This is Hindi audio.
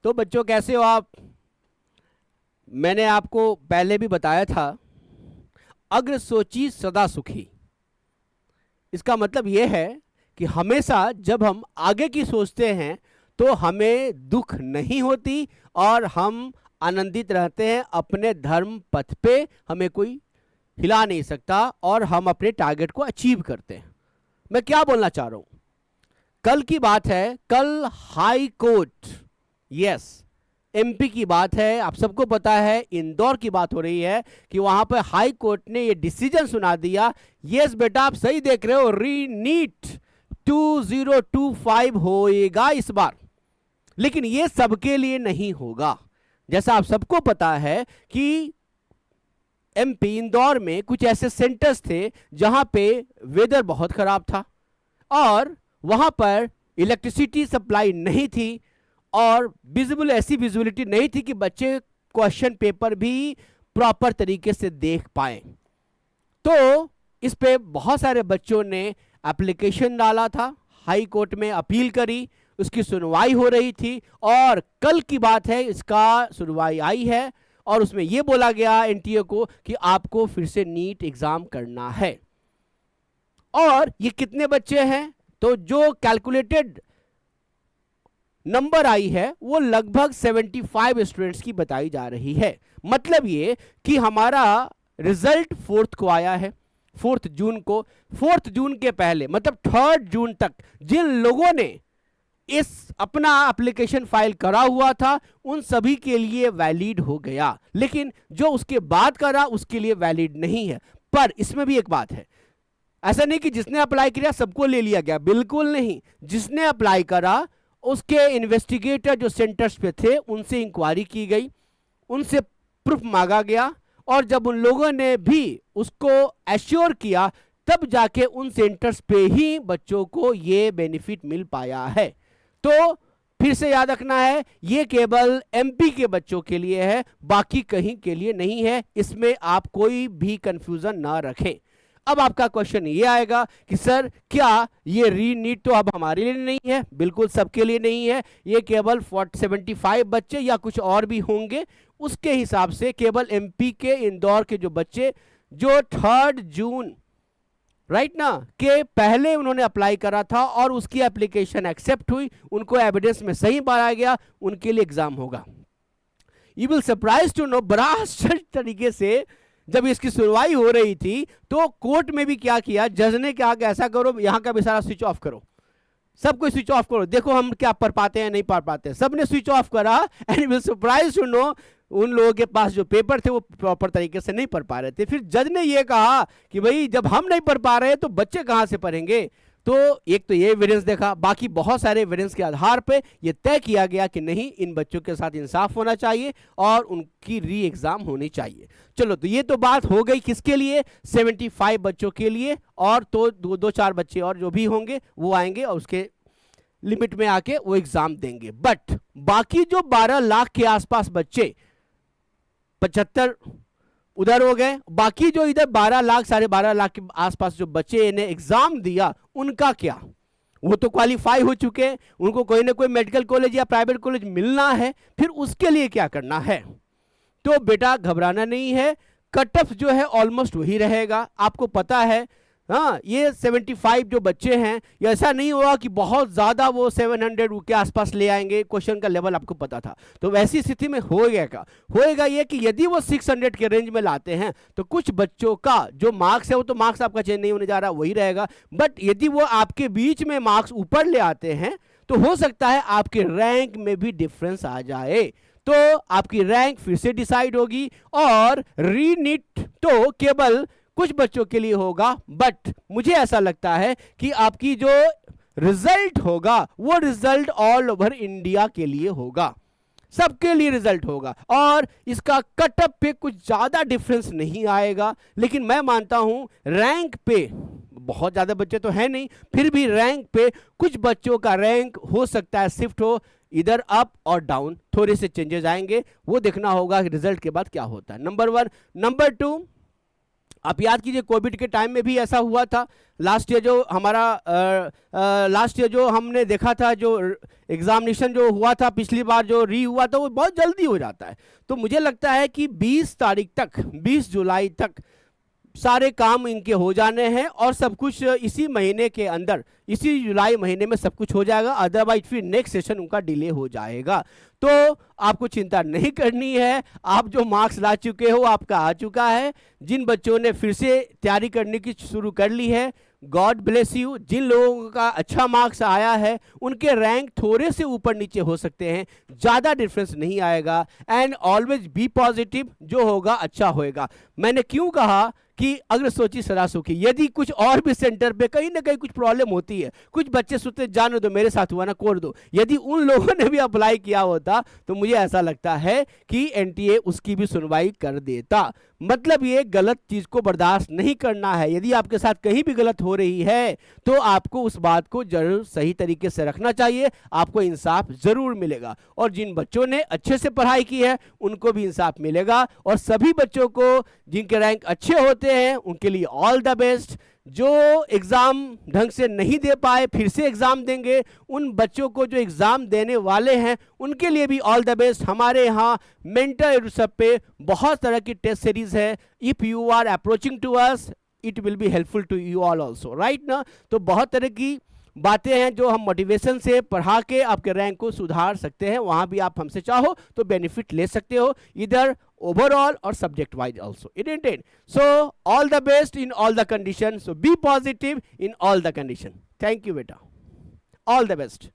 तो बच्चों कैसे हो आप? मैंने आपको पहले भी बताया था, अग्र सोची सदा सुखी। इसका मतलब यह है कि हमेशा जब हम आगे की सोचते हैं तो हमें दुख नहीं होती और हम आनंदित रहते हैं। अपने धर्म पथ पे हमें कोई हिला नहीं सकता और हम अपने टारगेट को अचीव करते हैं। मैं क्या बोलना चाह रहा हूं, कल की बात है, कल हाई कोर्ट, यस, एमपी की बात है। आप सबको पता है इंदौर की बात हो रही है कि वहां पर हाई कोर्ट ने ये डिसीजन सुना दिया। यस बेटा, आप सही देख रहे हो, री नीट 2025 होएगा इस बार। लेकिन ये सबके लिए नहीं होगा। जैसा आप सबको पता है कि एमपी इंदौर में कुछ ऐसे सेंटर्स थे जहां पे वेदर बहुत खराब था और वहां पर इलेक्ट्रिसिटी सप्लाई नहीं थी और विजिबल ऐसी विजिबिलिटी नहीं थी कि बच्चे क्वेश्चन पेपर भी प्रॉपर तरीके से देख पाए। तो इस पे बहुत सारे बच्चों ने एप्लीकेशन डाला था, हाई कोर्ट में अपील करी, उसकी सुनवाई हो रही थी और कल की बात है, इसका सुनवाई आई है और उसमें यह बोला गया एनटीए को कि आपको फिर से नीट एग्जाम करना है। और ये कितने बच्चे हैं? तो जो कैलकुलेटेड नंबर आई है वो लगभग 75 स्टूडेंट्स की बताई जा रही है। मतलब ये कि हमारा रिजल्ट 4th को आया है, 4 जून को। 4 जून के पहले मतलब 3 जून तक जिन लोगों ने इस अपना एप्लीकेशन फाइल करा हुआ था उन सभी के लिए वैलिड हो गया, लेकिन जो उसके बाद करा उसके लिए वैलिड नहीं है। पर इसमें भी एक बात है, ऐसा नहीं कि जिसने अप्लाई किया सबको ले लिया गया, बिल्कुल नहीं। जिसने अप्लाई करा उसके इन्वेस्टिगेटर जो सेंटर्स पे थे उनसे इंक्वायरी की गई, उनसे प्रूफ मांगा गया और जब उन लोगों ने भी उसको एश्योर किया तब जाके उन सेंटर्स पे ही बच्चों को ये बेनिफिट मिल पाया है। तो फिर से याद रखना है, ये केवल एमपी के बच्चों के लिए है, बाकी कहीं के लिए नहीं है। इसमें आप कोई भी कंफ्यूजन ना रखें। अब आपका क्वेश्चन ये आएगा कि सर क्या ये री नीट तो अब हमारे लिए नहीं है? बिल्कुल सबके लिए नहीं है, ये केवल 75 बच्चे या कुछ और भी होंगे। उसके हिसाब से केवल एमपी के इंदौर के जो बच्चे जो 3 जून राइट ना के पहले उन्होंने अप्लाई करा था और उसकी एप्लीकेशन एक्सेप्ट हुई, उनको एविडेंस में सही पाया गया, उनके लिए एग्जाम होगा। You will surprise to know, बड़ा आश्चर्य तरीके से जब इसकी सुनवाई हो रही थी तो कोर्ट में भी क्या किया, जज ने क्या कि ऐसा करो, यहां का भी सारा स्विच ऑफ करो, सब कुछ स्विच ऑफ करो, देखो हम क्या पढ़ पाते हैं नहीं पढ़ पाते हैं। सबने स्विच ऑफ करा and you will surprise to know उन लोगों के पास जो पेपर थे वो प्रॉपर तरीके से नहीं पढ़ पा रहे थे। फिर जज ने ये कहा कि भाई जब हम नहीं पढ़ पा रहे तो बच्चे कहां से पढ़ेंगे। तो एक तो ये एविडेंस देखा, बाकी बहुत सारे एविडेंस के आधार पे ये तय किया गया कि नहीं, इन बच्चों के साथ इंसाफ होना चाहिए और उनकी री एग्जाम होनी चाहिए। चलो, तो ये तो बात हो गई किसके लिए, 75 बच्चों के लिए। और तो 2-4 बच्चे और जो भी होंगे वो आएंगे और उसके लिमिट में आके वो एग्जाम देंगे। बट बाकी जो 12 लाख के आसपास बच्चे, 75 उधर हो गए, बाकी जो इधर 12 लाख 12.5 लाख के आसपास जो बच्चे इन्हें एग्जाम दिया उनका क्या? वो तो क्वालिफाई हो चुके हैं, उनको कोई ना कोई मेडिकल कॉलेज या प्राइवेट कॉलेज मिलना है, फिर उसके लिए क्या करना है? तो बेटा घबराना नहीं है, कट ऑफ जो है ऑलमोस्ट वही रहेगा, आपको पता है। हाँ, ये 75 जो बच्चे हैं, ऐसा नहीं होगा कि बहुत ज़्यादा वो 700 के आसपास ले आएंगे, क्वेश्चन का लेवल आपको पता था। तो वैसी स्थिति में होएगा ये कि यदि वो 600 के रेंज में लाते हैं तो कुछ बच्चों का जो मार्क्स है वो तो मार्क्स आपका चेंज नहीं होने जा रहा, वही रहेगा। बट यदि वो आपके बीच में मार्क्स ऊपर ले आते हैं तो हो सकता है आपके रैंक में भी डिफरेंस आ जाए, तो आपकी रैंक फिर से डिसाइड होगी। और रीनीट तो केवल कुछ बच्चों के लिए होगा, बट मुझे ऐसा लगता है कि आपकी जो रिजल्ट होगा वो रिजल्ट ऑल ओवर इंडिया के लिए होगा, सबके लिए रिजल्ट होगा और इसका कटअप पे कुछ ज्यादा डिफरेंस नहीं आएगा। लेकिन मैं मानता हूं रैंक पे बहुत ज्यादा बच्चे तो है नहीं, फिर भी रैंक पे कुछ बच्चों का रैंक हो सकता है शिफ्ट हो इधर अप और डाउन, थोड़े से चेंजेस आएंगे, वो देखना होगा रिजल्ट के बाद क्या होता है। नंबर 1। नंबर 2, आप याद कीजिए कोविड के टाइम में भी ऐसा हुआ था। लास्ट ईयर जो हमारा लास्ट ईयर जो हमने देखा था, जो एग्जामिनेशन जो हुआ था पिछली बार, जो हुआ था, वो बहुत जल्दी हो जाता है। तो मुझे लगता है कि 20 तारीख तक, 20 जुलाई तक सारे काम इनके हो जाने हैं और सब कुछ इसी महीने के अंदर, इसी जुलाई महीने में सब कुछ हो जाएगा। अदरवाइज फिर नेक्स्ट सेशन उनका डिले हो जाएगा। तो आपको चिंता नहीं करनी है। आप जो मार्क्स ला चुके हो आपका आ चुका है। जिन बच्चों ने फिर से तैयारी करने की शुरू कर ली है, गॉड ब्लेस यू। जिन लोगों का अच्छा मार्क्स आया है उनके रैंक थोड़े से ऊपर नीचे हो सकते हैं, ज़्यादा डिफरेंस नहीं आएगा। एंड ऑलवेज बी पॉजिटिव, जो होगा अच्छा होएगा। मैंने क्यों कहा कि अगर सोची सदा सुखी। यदि कुछ और भी सेंटर पे कहीं ना कहीं कुछ प्रॉब्लम होती है, कुछ बच्चे सोचते जाने दो, मेरे साथ हुआ ना, कोड दो, यदि उन लोगों ने भी अप्लाई किया होता तो मुझे ऐसा लगता है कि एनटीए उसकी भी सुनवाई कर देता। मतलब ये गलत चीज को बर्दाश्त नहीं करना है। यदि आपके साथ कहीं भी गलत हो रही है तो आपको उस बात को जरूर सही तरीके से रखना चाहिए, आपको इंसाफ जरूर मिलेगा। और जिन बच्चों ने अच्छे से पढ़ाई की है उनको भी इंसाफ मिलेगा। और सभी बच्चों को जिनके रैंक अच्छे होते हैं उनके लिए ऑल द बेस्ट। जो एग्ज़ाम ढंग से नहीं दे पाए फिर से एग्ज़ाम देंगे, उन बच्चों को जो एग्ज़ाम देने वाले हैं उनके लिए भी ऑल द बेस्ट। हमारे यहाँ मेंटर एडुसब पे बहुत तरह की टेस्ट सीरीज है। If you are approaching to us it will be helpful to you all also, right ना। तो बहुत तरह की बातें हैं जो हम मोटिवेशन से पढ़ा के आपके रैंक को सुधार सकते हैं। वहाँ भी आप हमसे चाहो तो बेनिफिट ले सकते हो, इधर overall or subject wise also, isn't it? So all the best in all the conditions. So be positive in all the condition. Thank you beta, all the best.